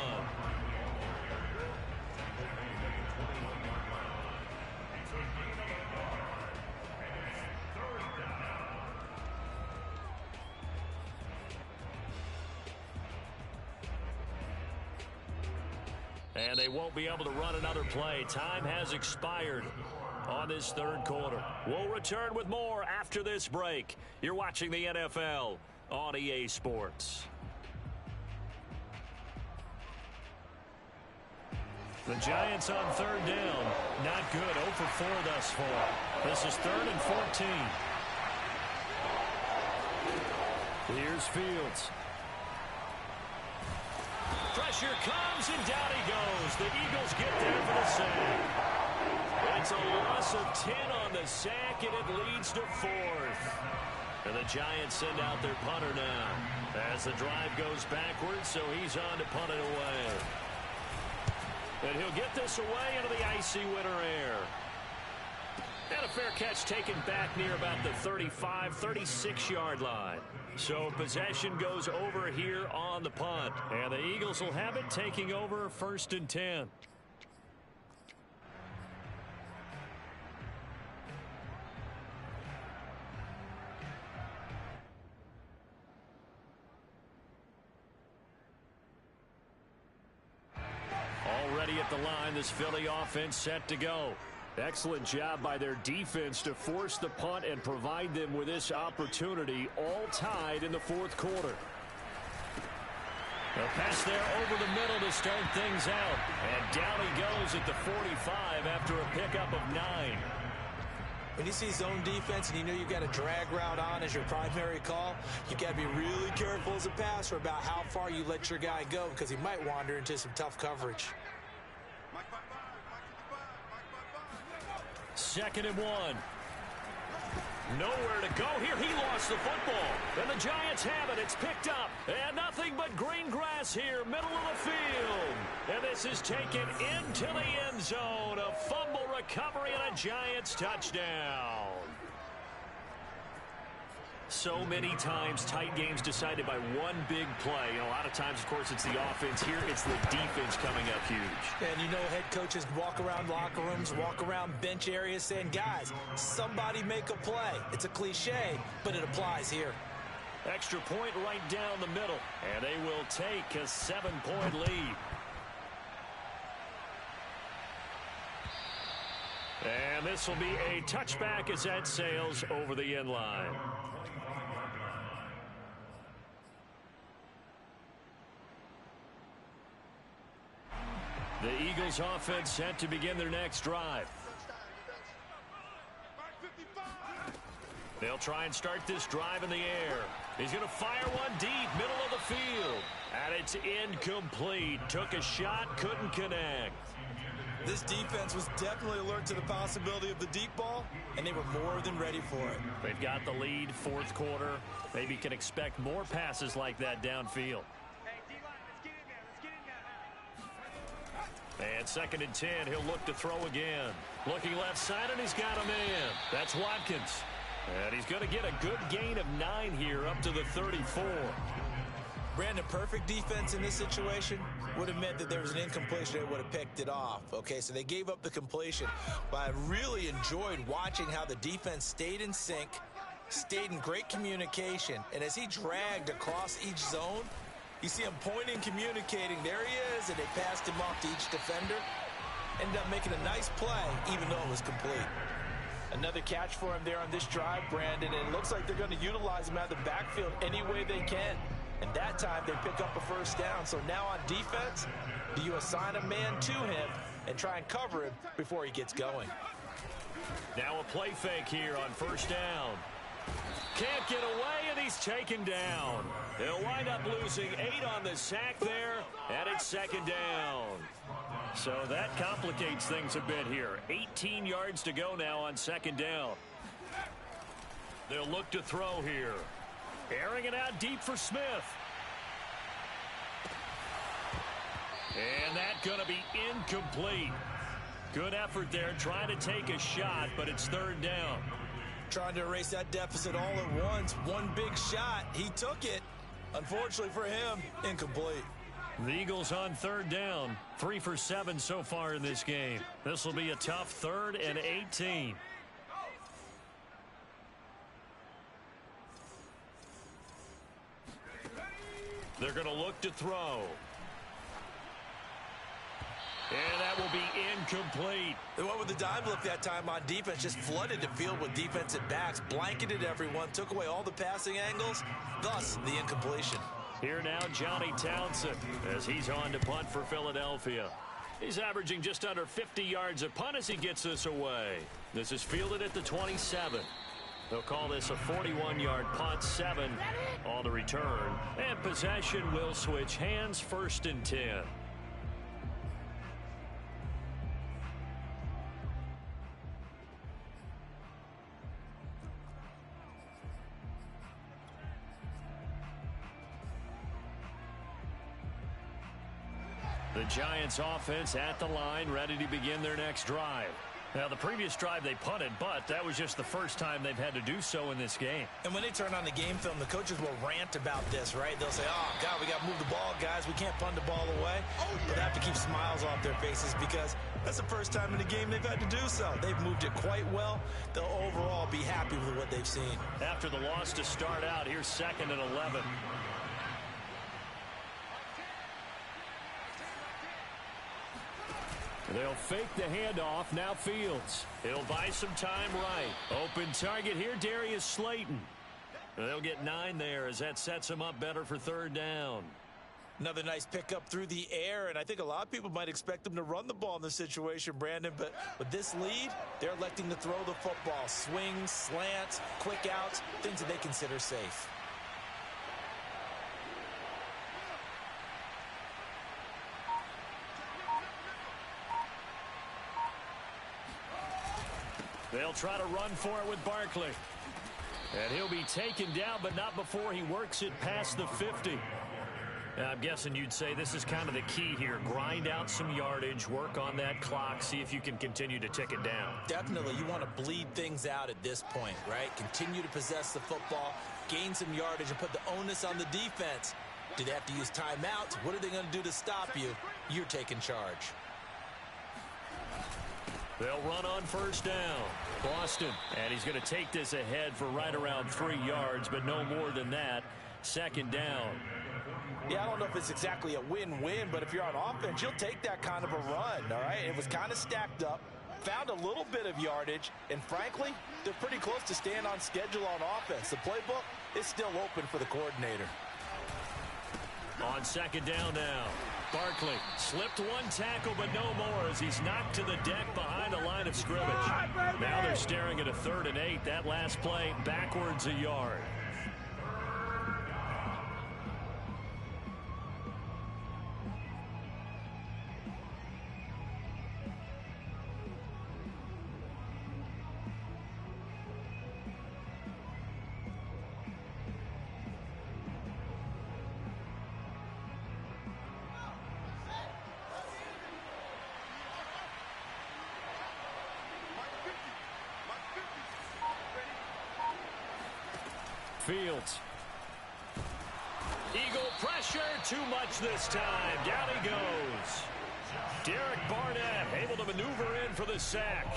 And they won't be able to run another play. Time has expired on this 3rd quarter. We'll return with more after this break. You're watching the NFL on EA Sports. The Giants on 3rd down. Not good. 0 for 4 thus far. This is 3rd and 14. Here's Fields. Pressure comes, and down he goes. The Eagles get there for the sack. It's a loss of 10 on the sack, and it leads to 4th. And the Giants send out their punter now as the drive goes backwards, so he's on to punt it away. And he'll get this away into the icy winter air. And a fair catch taken back near about the 35, 36-yard line. So possession goes over here on the punt. And the Eagles will have it, taking over 1st and 10. Already at the line, this Philly offense set to go. Excellent job by their defense to force the punt and provide them with this opportunity, all tied in the 4th quarter. A pass there over the middle to start things out. And down he goes at the 45 after a pickup of 9. When you see zone defense and you know you've got a drag route on as your primary call, you got to be really careful as a passer about how far you let your guy go because he might wander into some tough coverage. 2nd and 1. Nowhere to go here. He lost the football. And the Giants have it. It's picked up. And nothing but green grass here, middle of the field. And this is taken into the end zone. A fumble recovery and a Giants touchdown. So many times tight games decided by one big play. You know, a lot of times, of course, it's the offense. Here, it's the defense coming up huge. And you know, head coaches walk around locker rooms, walk around bench areas saying, guys, somebody make a play. It's a cliche, but it applies here. Extra point right down the middle, and they will take a 7-point lead. And this will be a touchback as that sails over the end line. The Eagles offense set to begin their next drive. They'll try and start this drive in the air. He's going to fire one deep, middle of the field. And it's incomplete. Took a shot, couldn't connect. This defense was definitely alert to the possibility of the deep ball, and they were more than ready for it. They've got the lead, fourth quarter. Maybe can expect more passes like that downfield. And 2nd and 10, he'll look to throw again. Looking left side, and he's got a man. That's Watkins. And he's going to get a good gain of 9 here up to the 34. Brandon, perfect defense in this situation would have meant that there was an incompletion. They would have picked it off. Okay, so they gave up the completion. But I really enjoyed watching how the defense stayed in sync, stayed in great communication. And as he dragged across each zone, you see him pointing, communicating. There he is, and they passed him off to each defender. Ended up making a nice play, even though it was complete. Another catch for him there on this drive, Brandon, and it looks like they're going to utilize him out of the backfield any way they can. And that time they pick up a first down. So now on defense, do you assign a man to him and try and cover him before he gets going? Now a play fake here on first down. Can't get away, and he's taken down. He'll wind up losing 8 on the sack there, and it's 2nd down. So that complicates things a bit here. 18 yards to go now on 2nd down. They'll look to throw here. Airing it out deep for Smith. And that's going to be incomplete. Good effort there, trying to take a shot, but it's 3rd down. Trying to erase that deficit all at once. One big shot. He took it. Unfortunately for him, incomplete. The Eagles on 3rd down. 3 for 7 so far in this game. This will be a tough 3rd and 18. They're going to look to throw. And that will be incomplete. They went with the dive look that time on defense. Just flooded the field with defensive backs. Blanketed everyone. Took away all the passing angles. Thus, the incompletion. Here now, Johnny Townsend, as he's on to punt for Philadelphia. He's averaging just under 50 yards a punt as he gets this away. This is fielded at the 27. They'll call this a 41-yard punt, 7 on the return. And possession will switch hands, 1st and 10. The Giants offense at the line, ready to begin their next drive. Now, the previous drive they punted, but that was just the first time they've had to do so in this game. And when they turn on the game film, the coaches will rant about this, right? They'll say, oh, God, we got to move the ball, guys. We can't punt the ball away. But they have to keep smiles off their faces because that's the first time in the game they've had to do so. They've moved it quite well. They'll overall be happy with what they've seen. After the loss to start out, here's 2nd and 11. They'll fake the handoff. Now Fields. He'll buy some time right. Open target here, Darius Slayton. They'll get 9 there as that sets him up better for 3rd down. Another nice pickup through the air, and I think a lot of people might expect them to run the ball in this situation, Brandon, but with this lead, they're electing to throw the football. Swings, slants, quick outs, things that they consider safe. They'll try to run for it with Barkley. And he'll be taken down, but not before he works it past the 50. I'm guessing you'd say this is kind of the key here. Grind out some yardage, work on that clock, see if you can continue to tick it down. Definitely, you want to bleed things out at this point, right? Continue to possess the football, gain some yardage, and put the onus on the defense. Do they have to use timeouts? What are they going to do to stop you? You're taking charge. They'll run on first down. Boston, and he's going to take this ahead for right around 3 yards, but no more than that. Second down. Yeah, I don't know if it's exactly a win-win, but if you're on offense, you'll take that kind of a run, all right? It was kind of stacked up, found a little bit of yardage, and frankly, they're pretty close to staying on schedule on offense. The playbook is still open for the coordinator. On second down now. Barkley slipped one tackle, but no more as he's knocked to the deck behind the line of scrimmage. Now they're staring at a 3rd and 8. That last play backwards a yard. Fields. Eagle pressure, too much this time. Down he goes. Derek Barnett able to maneuver in for the sack.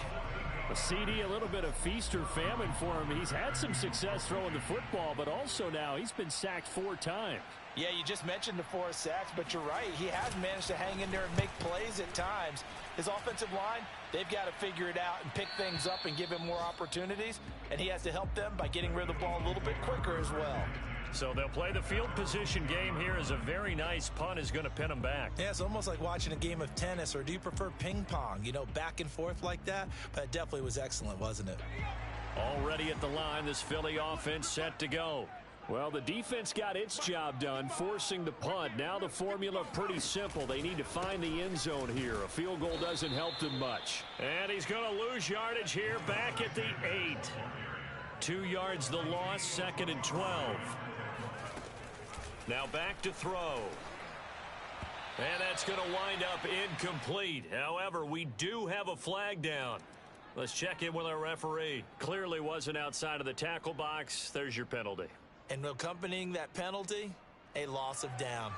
A CD, a little bit of feast or famine for him. He's had some success throwing the football, but also now he's been sacked 4 times. Yeah, you just mentioned the 4 sacks, but you're right. He has managed to hang in there and make plays at times. His offensive line, they've got to figure it out and pick things up and give him more opportunities, and he has to help them by getting rid of the ball a little bit quicker as well. So they'll play the field position game here as a very nice punt is going to pin them back. Yeah, it's almost like watching a game of tennis, or do you prefer ping pong? You know, back and forth like that? But it definitely was excellent, wasn't it? Already at the line, this Philly offense set to go. Well, the defense got its job done, forcing the punt. Now the formula pretty simple. They need to find the end zone here. A field goal doesn't help them much. And he's going to lose yardage here back at the 8. 2 yards the loss, 2nd and 12. Now back to throw. And that's going to wind up incomplete. However, we do have a flag down. Let's check in with our referee. Clearly wasn't outside of the tackle box. There's your penalty. And accompanying that penalty, a loss of down.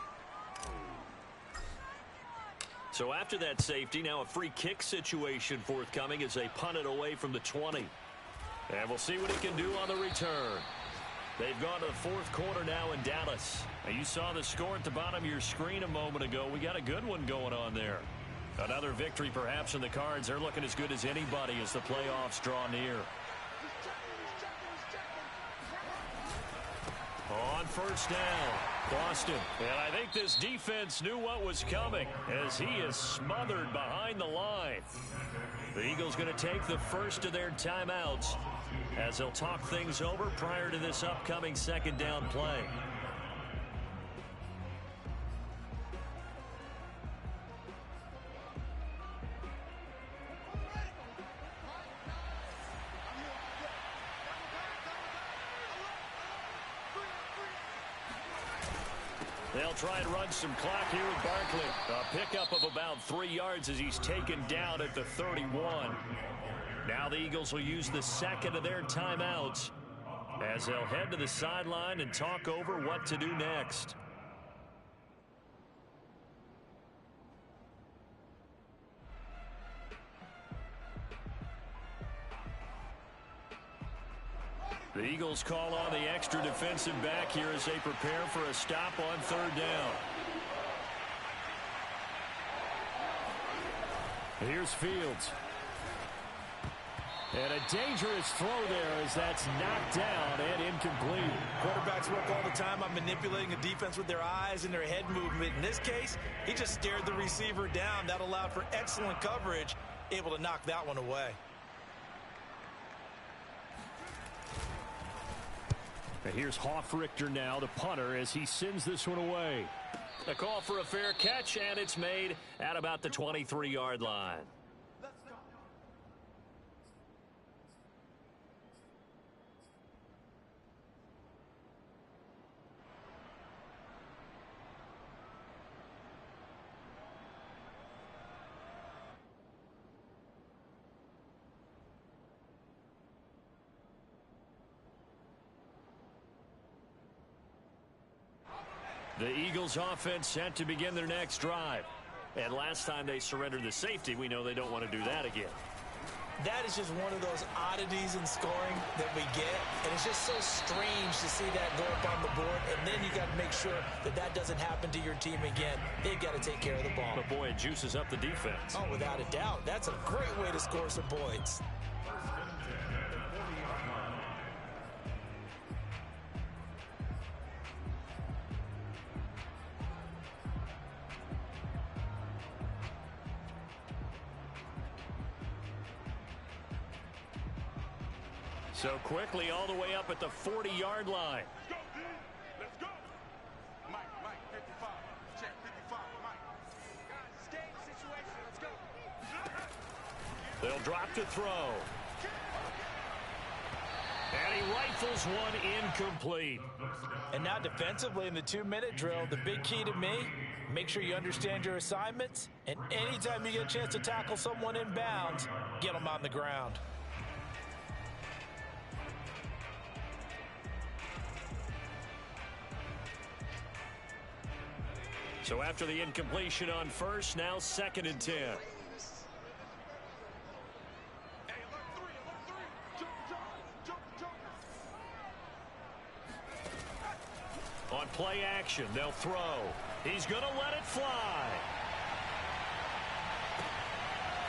So after that safety, now a free kick situation forthcoming as they punt it away from the 20. And we'll see what he can do on the return. They've gone to the 4th quarter now in Dallas. Now you saw the score at the bottom of your screen a moment ago. We got a good one going on there. Another victory perhaps in the cards. They're looking as good as anybody as the playoffs draw near. On first down, Boston. And I think this defense knew what was coming as he is smothered behind the line. The Eagles going to take the first of their timeouts as they'll talk things over prior to this upcoming 2nd down play. They'll try and run some clock here with Barkley. A pickup of about 3 yards as he's taken down at the 31. Now the Eagles will use the 2nd of their timeouts as they'll head to the sideline and talk over what to do next. The Eagles call on the extra defensive back here as they prepare for a stop on 3rd down. Here's Fields. And a dangerous throw there as that's knocked down and incomplete. Quarterbacks work all the time on manipulating a defense with their eyes and their head movement. In this case, he just stared the receiver down. That allowed for excellent coverage, able to knock that one away. And here's Hofrichter now, the punter, as he sends this one away. A call for a fair catch, and it's made at about the 23-yard line. The Eagles offense set to begin their next drive. And last time they surrendered the safety, we know they don't want to do that again. That is just one of those oddities in scoring that we get. And it's just so strange to see that go up on the board. And then you got to make sure that that doesn't happen to your team again. They've got to take care of the ball. But, boy, it juices up the defense. Oh, without a doubt. That's a great way to score some points. So quickly all the way up at the 40-yard line. Let's go. Mike, 55. Check 55, Mike. Guys, it's game situation. Let's go. They'll drop to throw. And he rifles one incomplete. And now defensively in the 2-minute drill, the big key to me, make sure you understand your assignments. And anytime you get a chance to tackle someone in bounds, get them on the ground. So after the incompletion on first, now 2nd and 10. On play action, they'll throw. He's going to let it fly.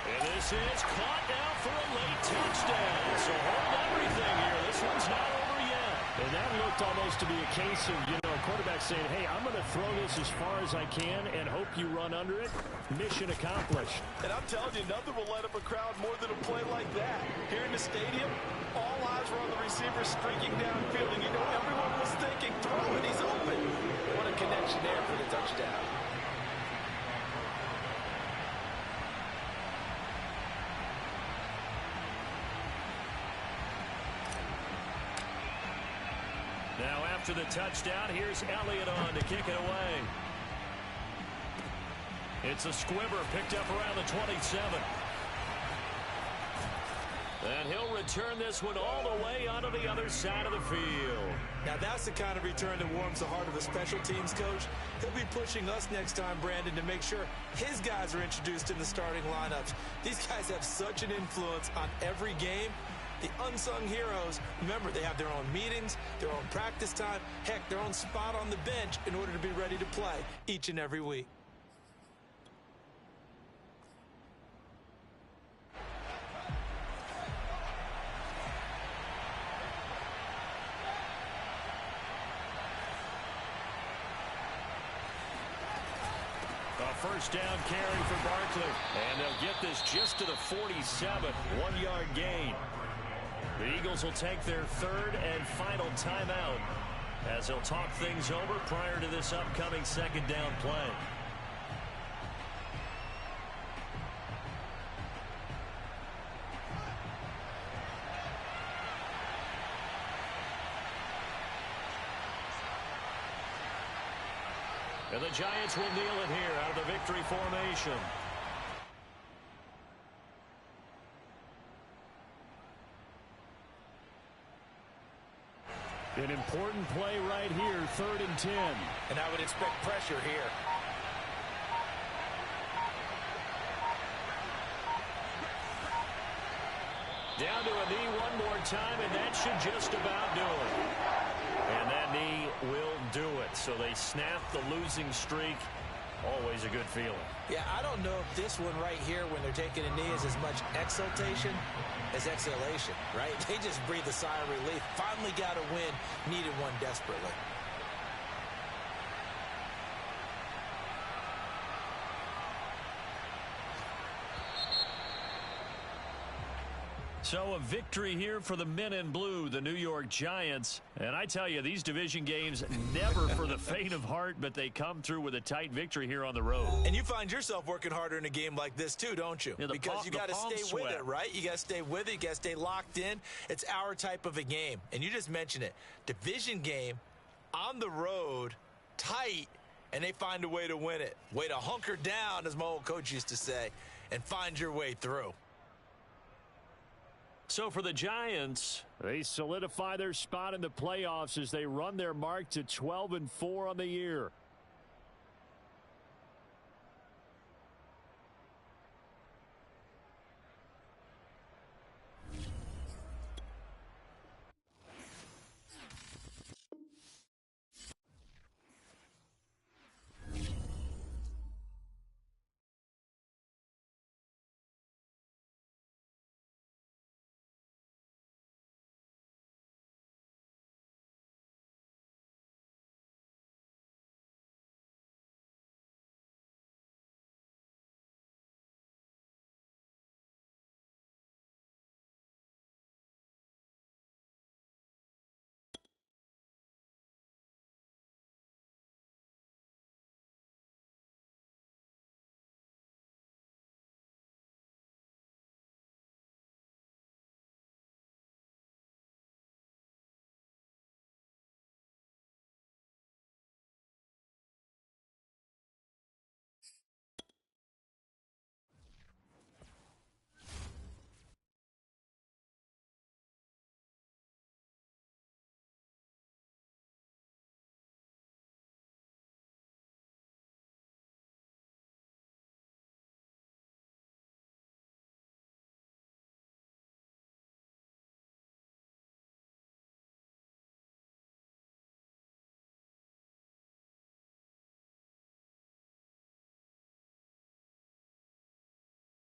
And this is caught now for a late touchdown. So hold everything here. This one's not over yet. And that looked almost to be a case of, a quarterback saying, hey, I'm going to throw this as far as I can and hope you run under it. Mission accomplished. And I'm telling you, nothing will light up a crowd more than a play like that. Here in the stadium, all eyes were on the receiver streaking downfield. And everyone was thinking, throw it, he's open. What a connection there for the touchdown. Now after the touchdown, here's Elliott on to kick it away. It's a squibber picked up around the 27. And he'll return this one all the way onto the other side of the field. Now that's the kind of return that warms the heart of a special teams coach. He'll be pushing us next time, Brandon, to make sure his guys are introduced in the starting lineups. These guys have such an influence on every game. The unsung heroes, remember, they have their own meetings, their own practice time, heck, their own spot on the bench in order to be ready to play each and every week. A first down carry for Barkley. And they'll get this just to the 47, 1-yard gain. The Eagles will take their 3rd and final timeout as they'll talk things over prior to this upcoming 2nd down play. And the Giants will kneel it here out of the victory formation. An important play right here, 3rd and 10. And I would expect pressure here. Down to a knee one more time, and that should just about do it. And that knee will do it. So they snap the losing streak. Always a good feeling. Yeah, I don't know if this one right here, when they're taking a knee, is as much exultation as exhalation, right? They just breathe a sigh of relief. Finally got a win, needed one desperately. So a victory here for the men in blue, the New York Giants. And I tell you, these division games, never for the faint of heart, but they come through with a tight victory here on the road. And you find yourself working harder in a game like this too, don't you? Yeah, because you got to stay with it, right? You got to stay with it. You got to stay locked in. It's our type of a game. And you just mentioned it. Division game, on the road, tight, and they find a way to win it. Way to hunker down, as my old coach used to say, and find your way through. So for the Giants, they solidify their spot in the playoffs as they run their mark to 12-4 on the year.